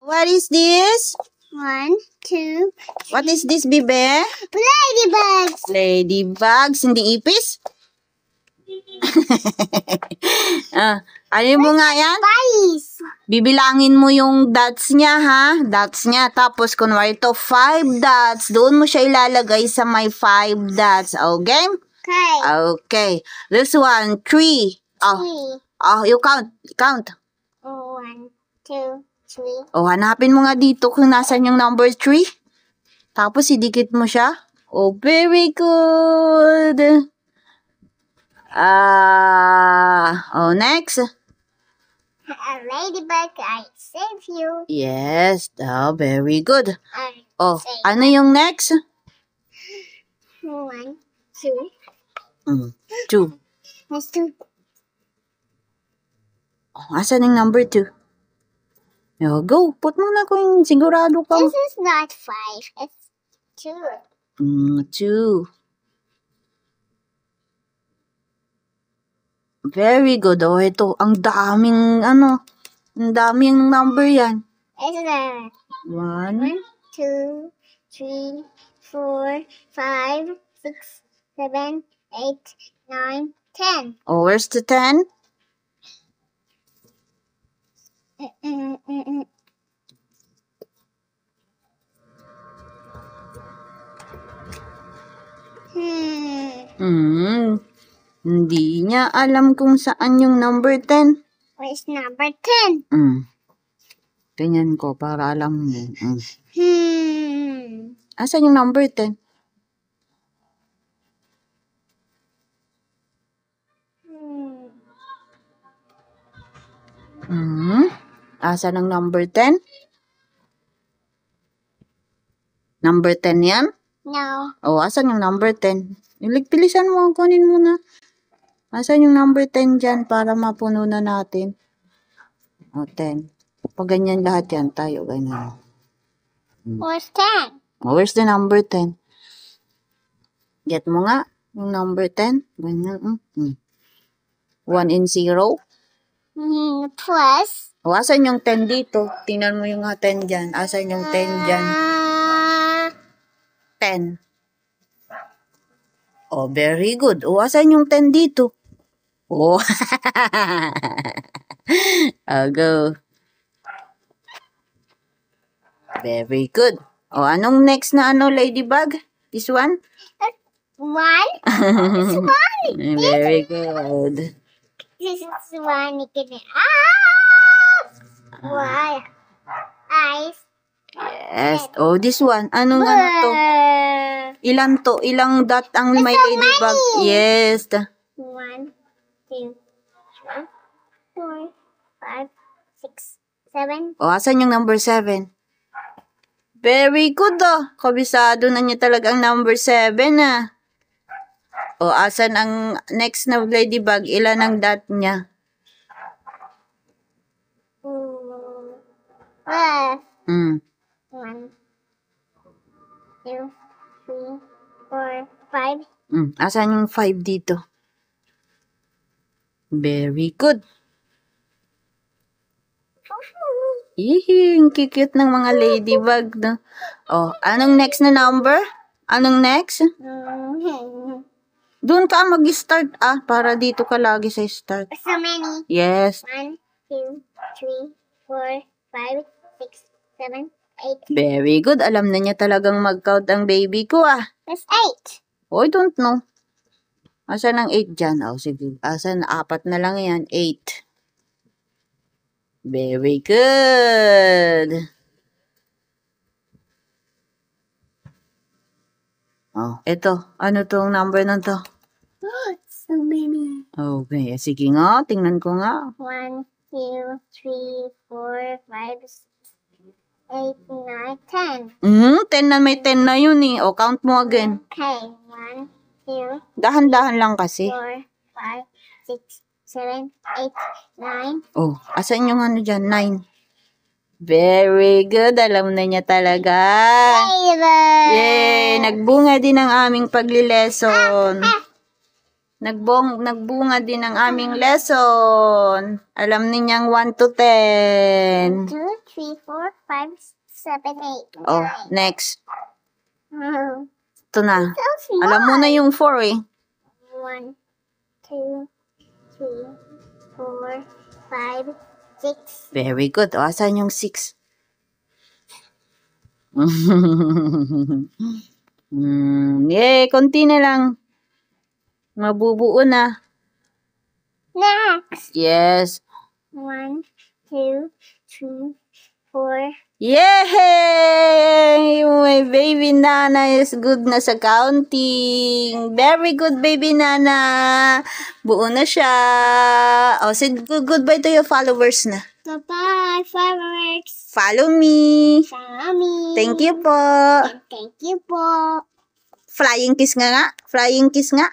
What is this? 1, 2. What is this, Bibe? Ladybugs. Ladybugs, hindi ipis? Ano mo nga yan? Spice. Bibilangin mo yung dots niya, ha? Dots niya. Tapos, kunwari ito, 5 dots. Doon mo siya ilalagay sa may 5 dots. Okay? Okay. Okay. This one, 3. You count. Count. 1, 2, 3. Hanapin mo nga dito kung nasan yung number 3. Tapos, idikit mo siya. Very good. Next. A ladybug, I save you. Yes, very good. I save. Ano yung next? 1, 2. 2. That's 2. Asan yung number 2? Go, put mo na kung sigurado ka. This is not 5, it's 2. 2. Very good. Ito, ang daming, ang daming number yan. It's 1, 2, 3, 4, 5, 6, 7, 8, 9, 10. Where's the 10? Hindi niya alam kung saan yung number 10. Where's number 10? Ganyan ko para alam mo. Asan yung number 10? Asan ang number 10? Number 10 yan? No. Asan yung number 10? Iligpilisan mo, kunin mo na. Asan yung number 10 dyan para mapuno na natin? 10. Pag ganyan lahat yan, tayo ganyan. Where's 10? Where's the number 10? Get mo nga yung number 10. Ganyan. 1 and 0. Plus. Asan yung 10 dito? Tingnan mo yung 10 dyan. Asan yung 10 dyan? 10. Very good. Asan yung 10 dito? Go. Very good. Anong next na ladybug? This one? 1. It's 1. Very good. This is 1. Why? Eyes. Yes. This one. Anong to? Ilan to? Ilang dot ang may ladybug? Yes. 1, 2, 3, 4, 5, 6, 7. Asan yung number 7? Very good Kabisado na niya talaga ang number 7 asan ang next na ladybug? Ilan ang dot niya? 1, 2, 3, 4, 5. Asan yung 5 dito? Very good. Ang cute ng mga ladybug, no? Anong next na number? Anong next? Doon ka mag-start, para dito ka lagi sa start. So many. Yes. 1, 2, 3, 4, 5, 6, 7, 8. Very good. Alam na niya talagang mag-count ang baby ko, That's 8. I don't know. Asan ang 8 dyan? Sige. Asan? 4 na lang yan. 8. Very good. Ito. Ano tong number na to? So many. Okay. Sige nga. Tingnan ko nga. 1, 2, 3, 4, 5, 6, 8, 9, 10. 10 na may 10 na yun count mo again. Okay. 1, 2, Dahan-dahan lang kasi. 4, 5, 6, 7, 8, 9. Asan yung dyan? 9. Very good. Alam na niya talaga. Yay! Nagbunga din ang aming paglilesson. Nagbunga din ang aming lesson. Alam ninyang 1 to 10. 2, 3, 4, 5, 7, 8. Oh, next. Oh, Ito na. so small. Alam mo na yung 4 eh. 1, 2, 3, 4, 5, 6. Very good. O, asan yung 6? Yay, konti na lang. Mabubuo na. Next. Yes. 1, 2, 3, 4. Yay! My baby Nana is good na sa counting. Very good, baby Nana. Buo na siya. Oh, say goodbye to your followers na. Bye-bye, fireworks. Follow me. Sammy. Thank you po. Thank you po. Flying kiss nga nga. Flying kiss nga.